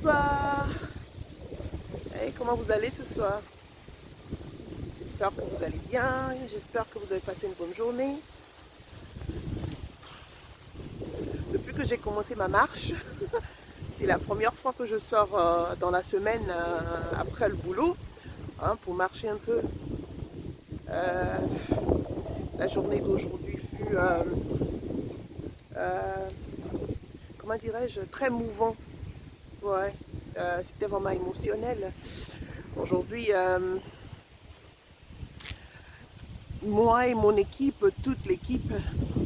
Bonsoir. Hey, comment vous allez ce soir? J'espère que vous allez bien. J'espère que vous avez passé une bonne journée. Depuis que j'ai commencé ma marche, c'est la première fois que je sors dans la semaine après le boulot pour marcher un peu. Euh, la journée d'aujourd'hui fut, comment dirais-je, très mouvant. Ouais, c'était vraiment émotionnel. Aujourd'hui, moi et mon équipe, toute l'équipe,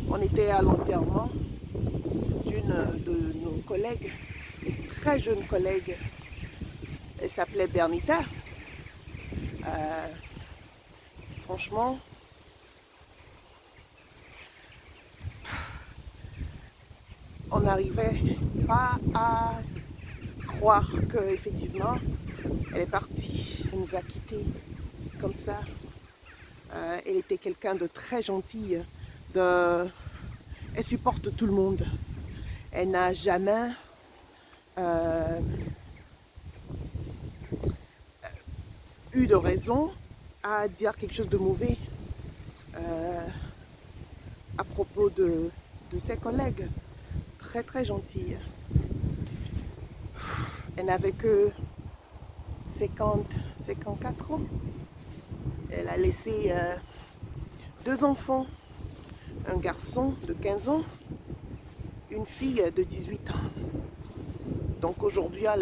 on était à l'enterrement d'une de nos collègues, une très jeune collègue. Elle s'appelait Bernita. Euh, franchement, on n'arrivait pas à croire qu'effectivement, elle est partie. Elle nous a quittés comme ça. Elle était quelqu'un de très gentil. Elle supporte tout le monde. Elle n'a jamais eu de raison à dire quelque chose de mauvais à propos de ses collègues. Très très gentille. Elle n'avait que 54 ans. Elle a laissé deux enfants, un garçon de 15 ans, une fille de 18 ans. Donc aujourd'hui à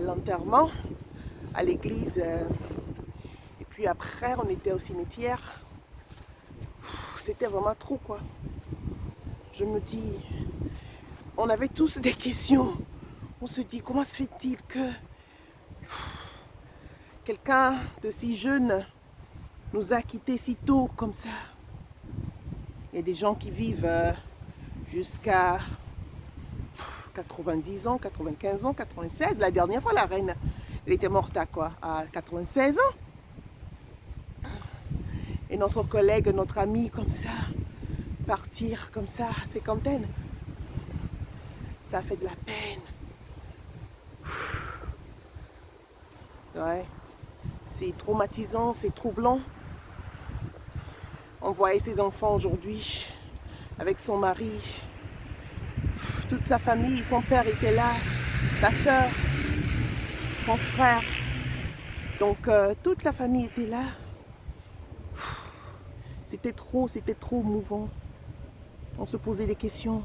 l'enterrement, à l'église, et puis après on était au cimetière. C'était vraiment trop quoi. Je me dis, on avait tous des questions. On se dit comment se fait-il que quelqu'un de si jeune nous a quittés si tôt comme ça. Il y a des gens qui vivent jusqu'à 90 ans, 95 ans, 96. La dernière fois, la reine, elle était morte à quoi? À 96 ans. Et notre collègue, notre ami, comme ça, partir comme ça, à cinquantaine, ça fait de la peine. Ouais. C'est traumatisant, c'est troublant. On voyait ses enfants aujourd'hui avec son mari, toute sa famille, son père était là, sa soeur, son frère. Donc toute la famille était là. C'était trop mouvant. On se posait des questions.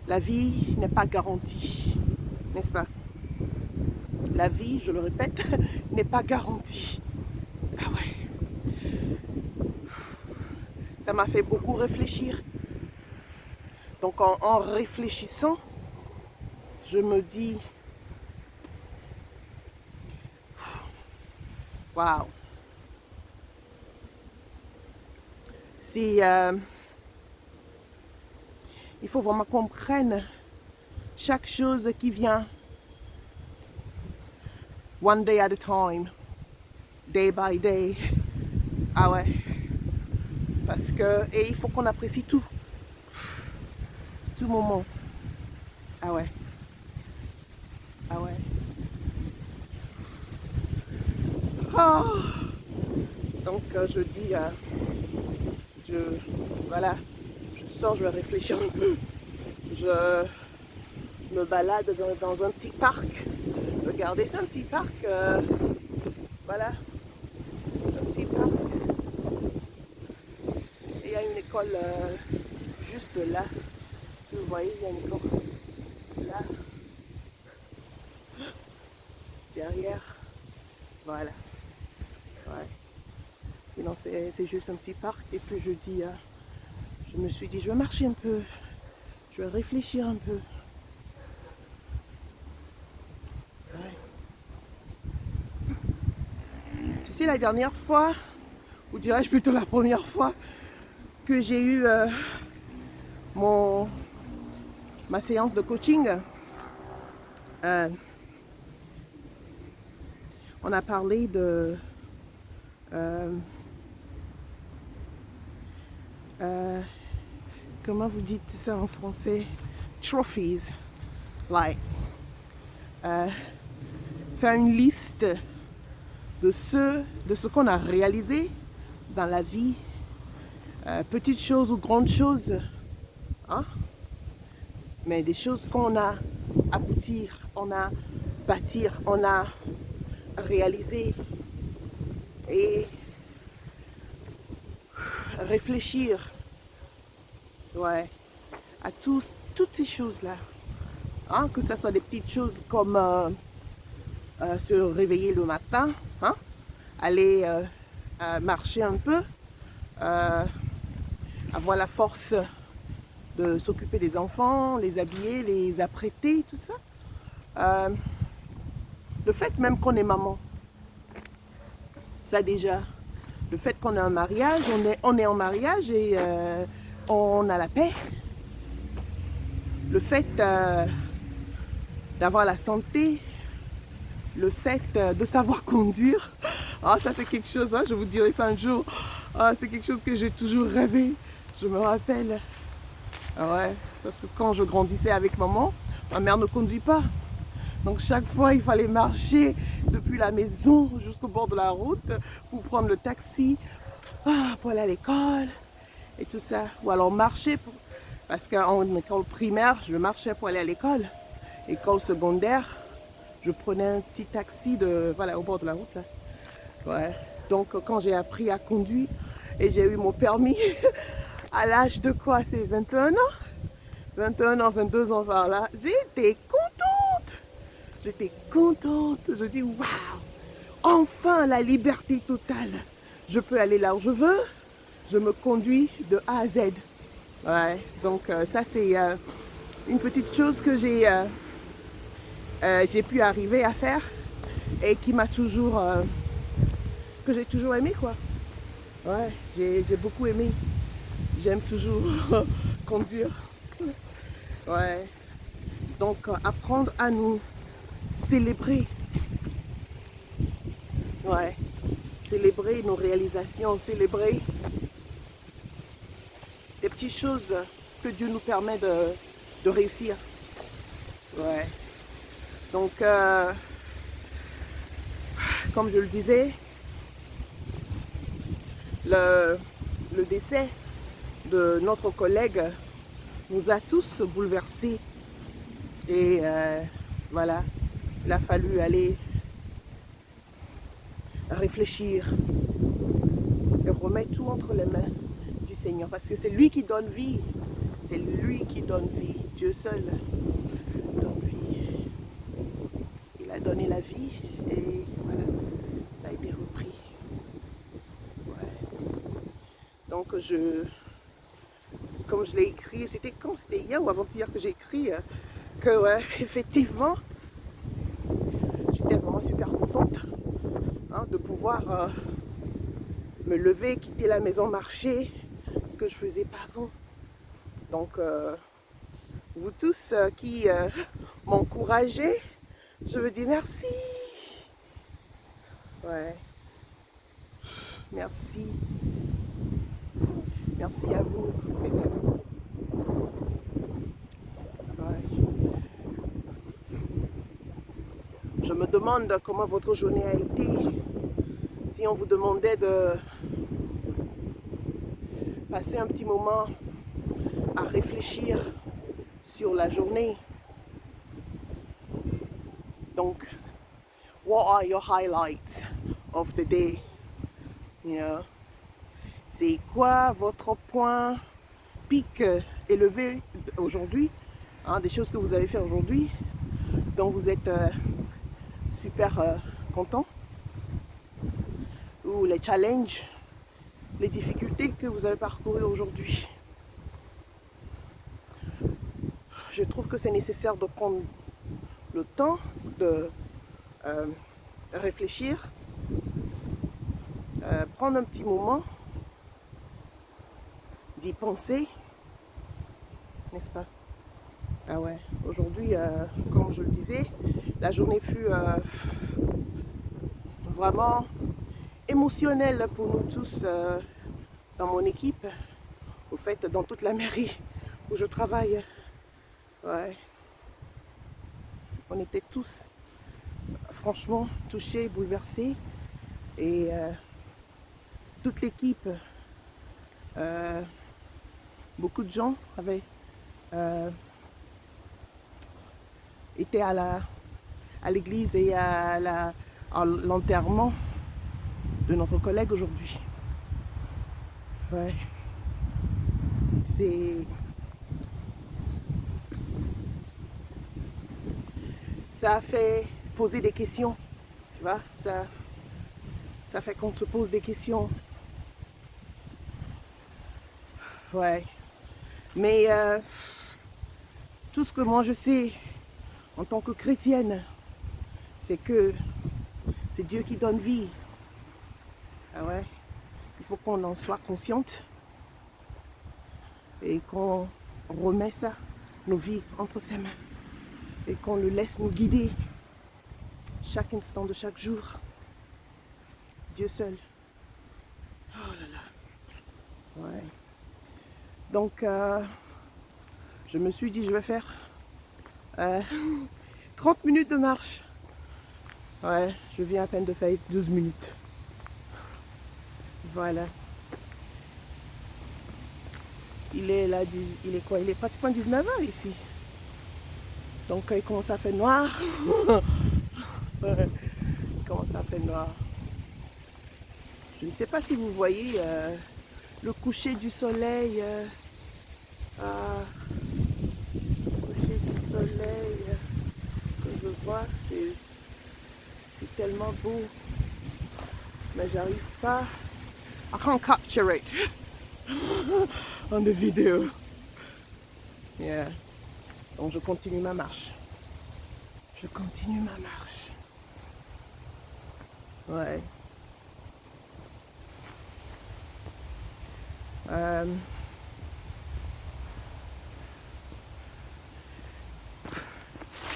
La vie n'est pas garantie, n'est-ce pas? La vie, je le répète, n'est pas garantie. Ah ouais. Ça m'a fait beaucoup réfléchir. Donc en réfléchissant, je me dis, waouh. C'est, il faut vraiment qu'on prenne chaque chose qui vient, one day at a time, day by day. Ah ouais. Parce que, et il faut qu'on apprécie tout moment. Ah ouais. Ah ouais. Ah. Donc je dis, voilà, je sors, je vais réfléchir un peu. Je me balade dans un petit parc. Regardez, c'est un petit parc. Voilà, un petit parc. Et il y a une école juste là. Si vous voyez, il y a une école là. Derrière. Voilà. Ouais. Et non, c'est juste un petit parc. Et puis je dis, je me suis dit, je vais marcher un peu. Je vais réfléchir un peu. Ouais. Tu sais, la dernière fois, ou dirais-je plutôt la première fois, que j'ai eu ma séance de coaching, on a parlé de comment vous dites ça en français? Trophies. like, faire une liste de ce qu'on a réalisé dans la vie, petites choses ou grandes choses, hein? Mais des choses qu'on a aboutir, on a bâtir, on a réalisé et réfléchir, ouais, à toutes ces choses-là, hein? Que ce soit des petites choses comme se réveiller le matin, hein? Aller marcher un peu, avoir la force de s'occuper des enfants, les habiller, les apprêter, tout ça. Le fait même qu'on est maman, ça déjà, le fait qu'on est en mariage, on est en mariage et on a la paix. Le fait d'avoir la santé, le fait de savoir conduire, ah, ça c'est quelque chose, hein, je vous dirai ça un jour, ah, c'est quelque chose que j'ai toujours rêvé, je me rappelle. Ah ouais, parce que quand je grandissais avec maman, ma mère ne conduit pas. Donc chaque fois, il fallait marcher depuis la maison jusqu'au bord de la route pour prendre le taxi, pour aller à l'école et tout ça. Ou alors marcher, parce qu'en école primaire, je marchais pour aller à l'école. École secondaire, je prenais un petit taxi voilà, au bord de la route. Là. Ouais. Donc quand j'ai appris à conduire et j'ai eu mon permis à l'âge de quoi? C'est 21 ans 21 ans, 22 ans par là. J'étais contente. J'étais contente. Je dis waouh, enfin la liberté totale. Je peux aller là où je veux. Je me conduis de A à Z. Ouais. Donc ça c'est une petite chose que j'ai pu arriver à faire et qui m'a toujours que j'ai toujours aimé quoi. Ouais, j'ai beaucoup aimé. J'aime toujours conduire. Ouais. Donc apprendre à nous célébrer. Ouais. Célébrer nos réalisations, célébrer des petites choses que Dieu nous permet de réussir. Ouais. Donc comme je le disais, le décès de notre collègue nous a tous bouleversés. Et voilà, il a fallu aller réfléchir et remettre tout entre les mains du Seigneur. Parce que c'est lui qui donne vie. C'est lui qui donne vie. Dieu seul donne vie. Il a donné la vie et voilà, ça a été repris. Ouais. Donc comme je l'ai écrit, c'était quand? C'était hier ou avant-hier que j'ai écrit que ouais, effectivement, j'étais vraiment super contente hein, de pouvoir me lever, quitter la maison, marcher, ce que je ne faisais pas avant. Donc, vous tous qui m'encouragez, je vous dis merci. Ouais. Merci. Merci à vous, mes amis. Ouais. Je me demande comment votre journée a été. Si on vous demandait de passer un petit moment à réfléchir sur la journée. Donc, what are your highlights of the day? You know? C'est quoi votre point pic élevé aujourd'hui, hein, des choses que vous avez fait aujourd'hui, dont vous êtes super content, ou les challenges, les difficultés que vous avez parcourues aujourd'hui. Je trouve que c'est nécessaire de prendre le temps de réfléchir, prendre un petit moment, d'y penser, n'est-ce pas? Ah ouais, aujourd'hui, comme je le disais, la journée fut vraiment émotionnelle pour nous tous dans mon équipe, au fait, dans toute la mairie où je travaille. Ouais. On était tous franchement touchés, bouleversés. Et toute l'équipe, beaucoup de gens avaient été à l'église et à l'enterrement de notre collègue aujourd'hui. Ouais. Ça a fait poser des questions, tu vois, ça fait qu'on se pose des questions. Ouais. Mais tout ce que moi je sais en tant que chrétienne, c'est que c'est Dieu qui donne vie. Ah ouais. Il faut qu'on en soit consciente et qu'on remet ça, nos vies, entre ses mains et qu'on le laisse nous guider chaque instant de chaque jour. Dieu seul. Oh là là. Ouais. Donc, je me suis dit, je vais faire 30 minutes de marche. Ouais, je viens à peine de faire 12 minutes. Voilà. Il est là, il est quoi? Il est pratiquement 19h ici. Donc, il commence à faire noir. Ouais, il commence à faire noir. Je ne sais pas si vous voyez le coucher du soleil. Le coucher du soleil que je vois, c'est tellement beau. Mais j'arrive pas. I can't capture it on the vidéo. Yeah. Donc je continue ma marche. Je continue ma marche. Ouais.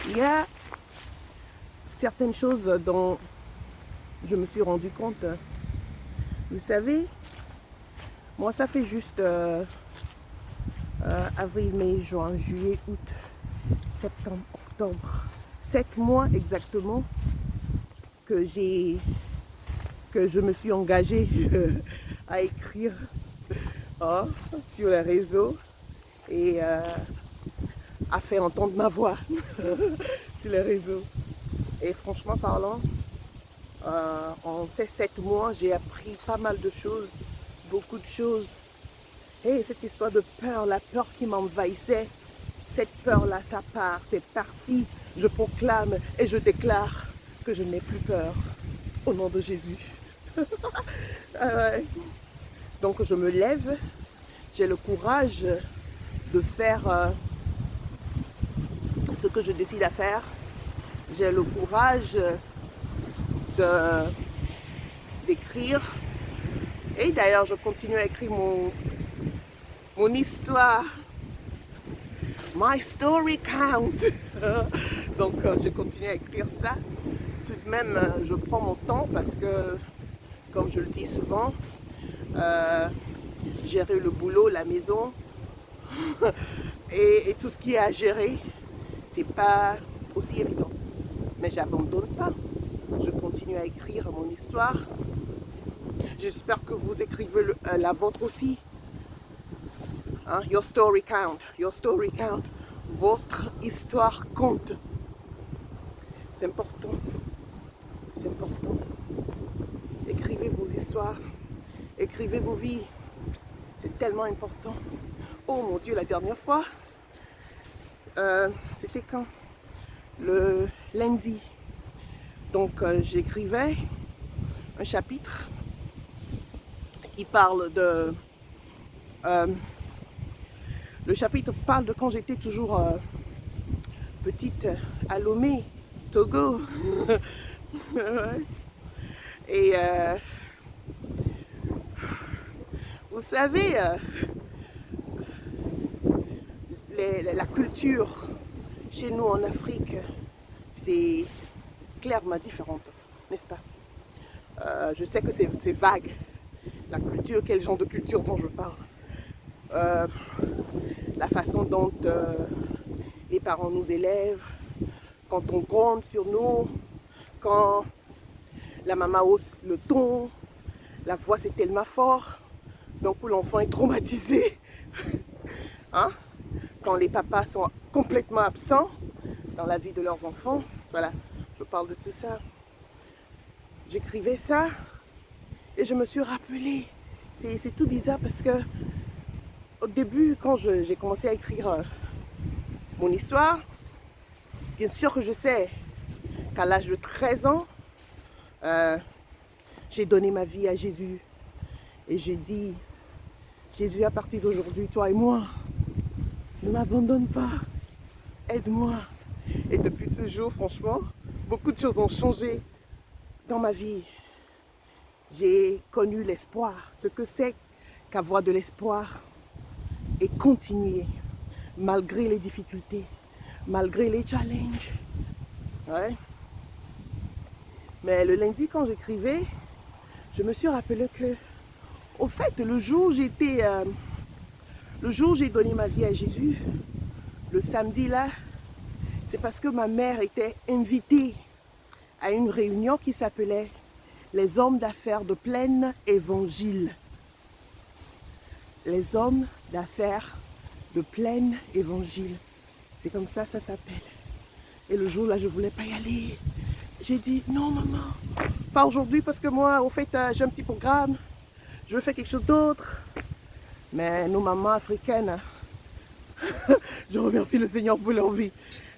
Il y a certaines choses dont je me suis rendu compte. Vous savez, moi ça fait juste avril, mai, juin, juillet, août, septembre, octobre. 7 mois exactement que je me suis engagée à écrire sur les réseaux et à faire entendre ma voix sur les réseaux. Et franchement parlant, en ces 7 mois, j'ai appris pas mal de choses, beaucoup de choses. Et cette histoire de peur, la peur qui m'envahissait, cette peur-là, ça part, c'est parti. Je proclame et je déclare que je n'ai plus peur. Au nom de Jésus. Ah ouais. Donc je me lève, j'ai le courage de faire ce que je décide à faire. J'ai le courage d'écrire. Et d'ailleurs, je continue à écrire mon histoire. My story count. Donc, je continue à écrire ça. Tout de même, je prends mon temps parce que, comme je le dis souvent, gérer le boulot, la maison et tout ce qui est à gérer, c'est pas aussi évident. Mais j'abandonne pas. Je continue à écrire mon histoire. J'espère que vous écrivez la vôtre aussi. Hein? Your story count. Your story count. Votre histoire compte. C'est important. C'est important. Écrivez vos histoires. Écrivez vos vies. C'est tellement important. Oh mon Dieu, la dernière fois, c'était quand? Le lundi. Donc j'écrivais un chapitre qui parle de... le chapitre parle de quand j'étais toujours petite à Lomé, Togo. Et vous savez, la culture chez nous en Afrique, c'est clairement différente, n'est-ce pas? Je sais que c'est vague, la culture, quel genre de culture dont je parle. La façon dont les parents nous élèvent, quand on gronde sur nous, quand la maman hausse le ton, la voix c'est tellement fort, donc l'enfant est traumatisé. Hein? Quand les papas sont complètement absents dans la vie de leurs enfants, voilà, je parle de tout ça. J'écrivais ça et je me suis rappelé. C'est tout bizarre parce que au début, quand j'ai commencé à écrire mon histoire, bien sûr que je sais qu'à l'âge de 13 ans, j'ai donné ma vie à Jésus. Et j'ai dit, Jésus, à partir d'aujourd'hui, toi et moi, ne m'abandonne pas, aide-moi. Et depuis ce jour, franchement, beaucoup de choses ont changé dans ma vie. J'ai connu l'espoir, ce que c'est qu'avoir de l'espoir et continuer malgré les difficultés, malgré les challenges. Ouais. Mais le lundi, quand j'écrivais, je me suis rappelé que, au fait, le jour où j'ai donné ma vie à Jésus, le samedi là, c'est parce que ma mère était invitée à une réunion qui s'appelait les hommes d'affaires de plein évangile. Les hommes d'affaires de plein évangile. C'est comme ça s'appelle. Et le jour là, je ne voulais pas y aller. J'ai dit, non maman, pas aujourd'hui parce que moi, au fait, j'ai un petit programme. Je veux faire quelque chose d'autre. Mais nos mamans africaines, je remercie le Seigneur pour leur vie.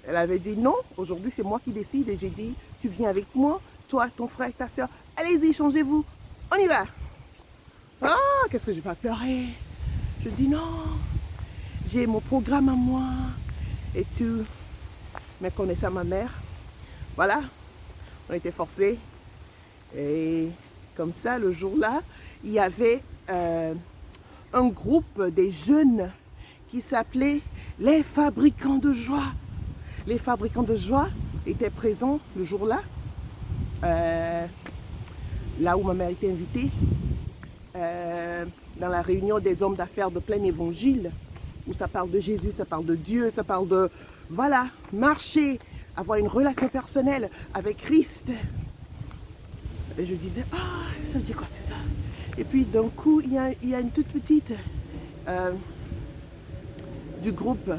Elle avait dit, non, aujourd'hui c'est moi qui décide. Et j'ai dit, tu viens avec moi, toi, ton frère, ta soeur. Allez-y, changez-vous. On y va. Ah, qu'est-ce que j'ai pas pleuré. Je dis, non, j'ai mon programme à moi. Et tout. Mais connaissant ma mère, voilà, on était forcés. Et comme ça, le jour-là, il y avait un groupe des jeunes qui s'appelait les fabricants de joie. Les fabricants de joie étaient présents le jour-là, là où ma mère était invitée, dans la réunion des hommes d'affaires de plein évangile, où ça parle de Jésus, ça parle de Dieu, ça parle de, voilà, marcher, avoir une relation personnelle avec Christ. Et je disais, ah, ça me dit quoi tout ça? Et puis d'un coup, il y a une toute petite du groupe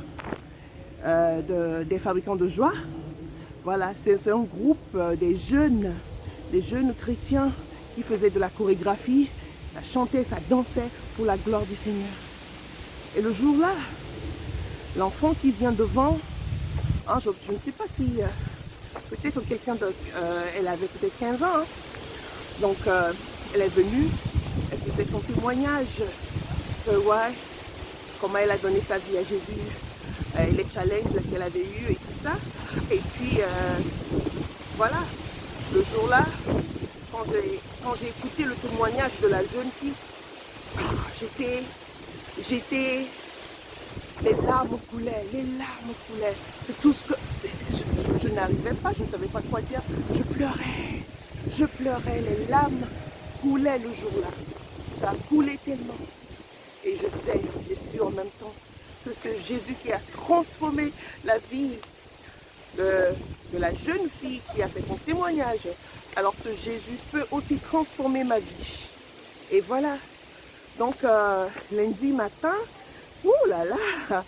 des fabricants de joie. Voilà, c'est un groupe des jeunes chrétiens qui faisaient de la chorégraphie, ça chantait, ça dansait pour la gloire du Seigneur. Et le jour-là, l'enfant qui vient devant, hein, je ne sais pas si, peut-être quelqu'un de, elle avait peut-être 15 ans, hein. Donc elle est venue, elle faisait son témoignage, ouais, comment elle a donné sa vie à Jésus, les challenges qu'elle avait eus et tout ça. Et puis voilà, le jour-là, quand j'ai écouté le témoignage de la jeune fille, j'étais, les larmes coulaient. C'est tout ce que, je n'arrivais pas, je ne savais pas quoi dire, je pleurais, les larmes coulaient le jour-là. Ça a coulé tellement. Et je sais, j'ai su en même temps que ce Jésus qui a transformé la vie de la jeune fille qui a fait son témoignage, alors ce Jésus peut aussi transformer ma vie. Et voilà. Donc lundi matin, ouh là là,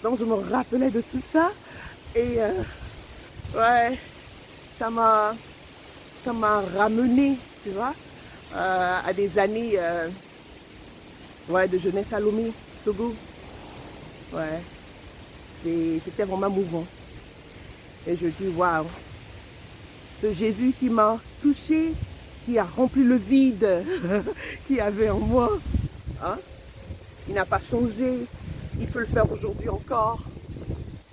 donc je me rappelais de tout ça. Et ouais, ça m'a ramené, tu vois, à des années ouais, de jeunesse à Lomé, Togo. Ouais, c'était vraiment mouvant. Et je dis, waouh, ce Jésus qui m'a touché, qui a rempli le vide qu'il y avait en moi, hein? Il n'a pas changé, il peut le faire aujourd'hui encore.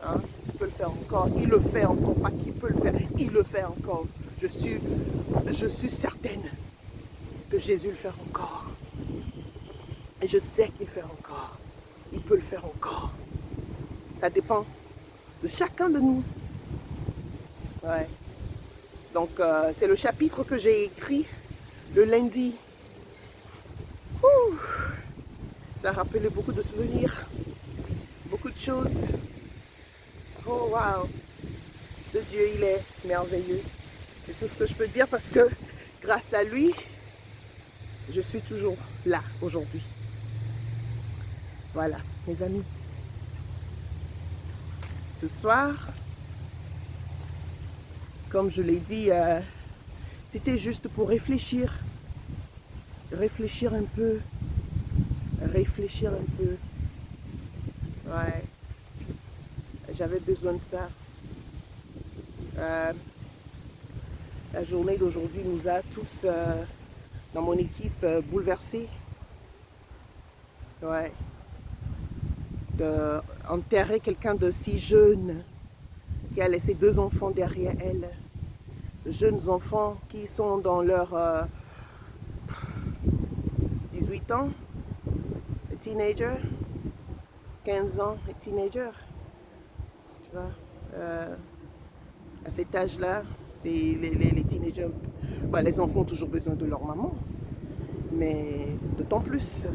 Hein? Il peut le faire encore, il le fait encore, pas qu'il peut le faire, il le fait encore. Je suis certaine que Jésus le fait encore. Et je sais qu'il le fait encore. Il peut le faire encore. Ça dépend de chacun de nous. Ouais. Donc c'est le chapitre que j'ai écrit le lundi. Ouh. Ça a rappelé beaucoup de souvenirs, beaucoup de choses. Oh waouh! Ce Dieu, il est merveilleux. C'est tout ce que je peux dire parce que grâce à lui, je suis toujours là aujourd'hui. Voilà, mes amis. Ce soir, comme je l'ai dit, c'était juste pour réfléchir. Réfléchir un peu. Réfléchir un peu. Ouais. J'avais besoin de ça. La journée d'aujourd'hui nous a tous, dans mon équipe, bouleversés. Ouais. Enterrer quelqu'un de si jeune, qui a laissé 2 enfants derrière elle. De jeunes enfants qui sont dans leurs 18 ans, les teenagers, 15 ans, les teenagers. Tu vois, à cet âge-là, c'est les teenagers. Bah, les enfants ont toujours besoin de leur maman, mais d'autant plus.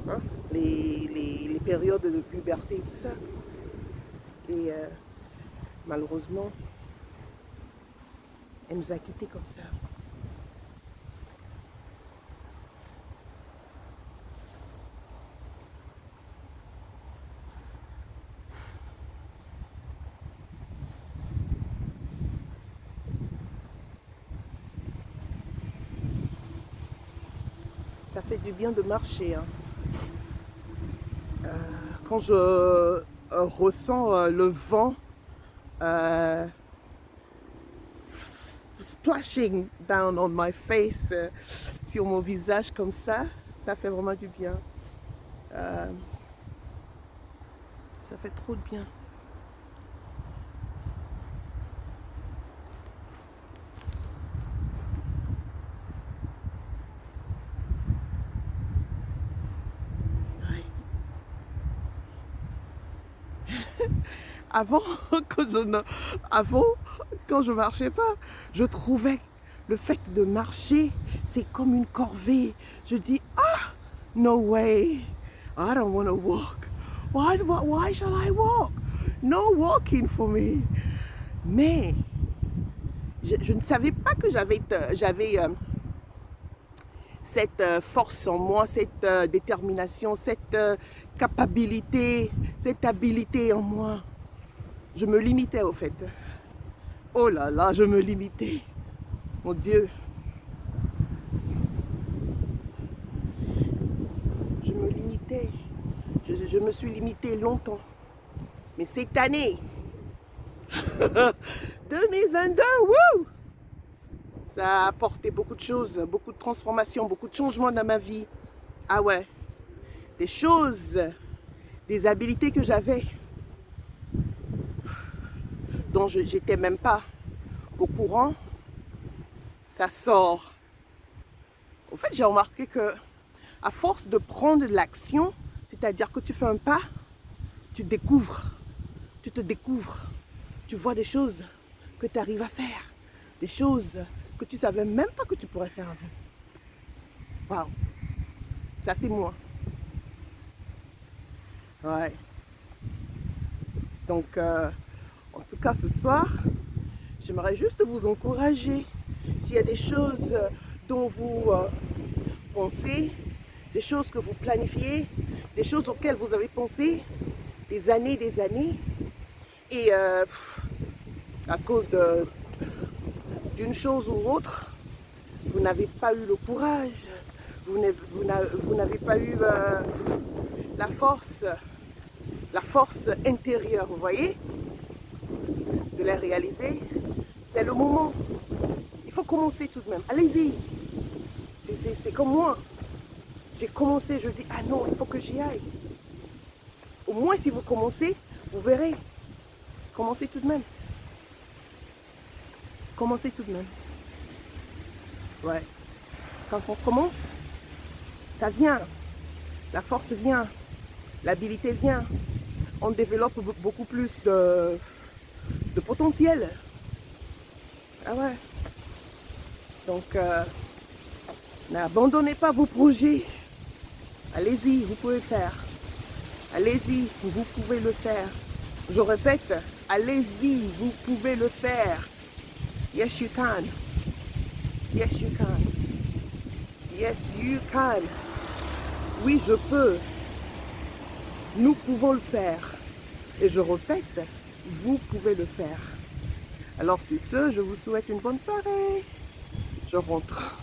Hein, les périodes de puberté et tout ça. Et malheureusement, elle nous a quittés comme ça. Ça fait du bien de marcher. Hein. Quand je ressens le vent splashing down on my face, sur mon visage comme ça fait vraiment du bien. Ça fait trop de bien. Avant, quand je marchais pas, je trouvais le fait de marcher, c'est comme une corvée. Je dis, ah, no way, I don't want to walk. Why shall I walk? No walking for me. Mais je ne savais pas que j'avais cette force en moi, cette détermination, cette capacité, cette habilité en moi. Je me limitais au fait. Oh là là, je me limitais. Mon Dieu. Je me limitais. Je me suis limitée longtemps. Mais cette année, 2022, wouh, ça a apporté beaucoup de choses, beaucoup de transformations, beaucoup de changements dans ma vie. Ah ouais, des choses, des habilités que j'avais, dont je n'étais même pas au courant, ça sort. En fait, j'ai remarqué que à force de prendre de l'action, c'est-à-dire que tu fais un pas, tu découvres, tu te découvres, tu vois des choses que tu arrives à faire, des choses que tu savais même pas que tu pourrais faire avant. Waouh, ça c'est moi. Ouais. Donc, en tout cas, ce soir, j'aimerais juste vous encourager. S'il y a des choses dont vous pensez, des choses que vous planifiez, des choses auxquelles vous avez pensé des années, et à cause d'une chose ou autre, vous n'avez pas eu le courage, vous n'avez pas eu la force intérieure, vous voyez, de les réaliser. C'est le moment. Il faut commencer tout de même. Allez-y. C'est comme moi. J'ai commencé, je dis, ah non, il faut que j'y aille. Au moins, si vous commencez, vous verrez. Commencez tout de même. Commencez tout de même. Ouais. Quand on commence, ça vient. La force vient. L'habilité vient. On développe beaucoup plus de potentiel. Ah ouais. Donc, n'abandonnez pas vos projets. Allez-y, vous pouvez le faire. Allez-y, vous pouvez le faire. Je répète, Allez-y, vous pouvez le faire. Yes, you can. Yes, you can. Yes, you can. Oui, je peux. Nous pouvons le faire. Et je répète, vous pouvez le faire. Alors sur ce, je vous souhaite une bonne soirée. Je rentre.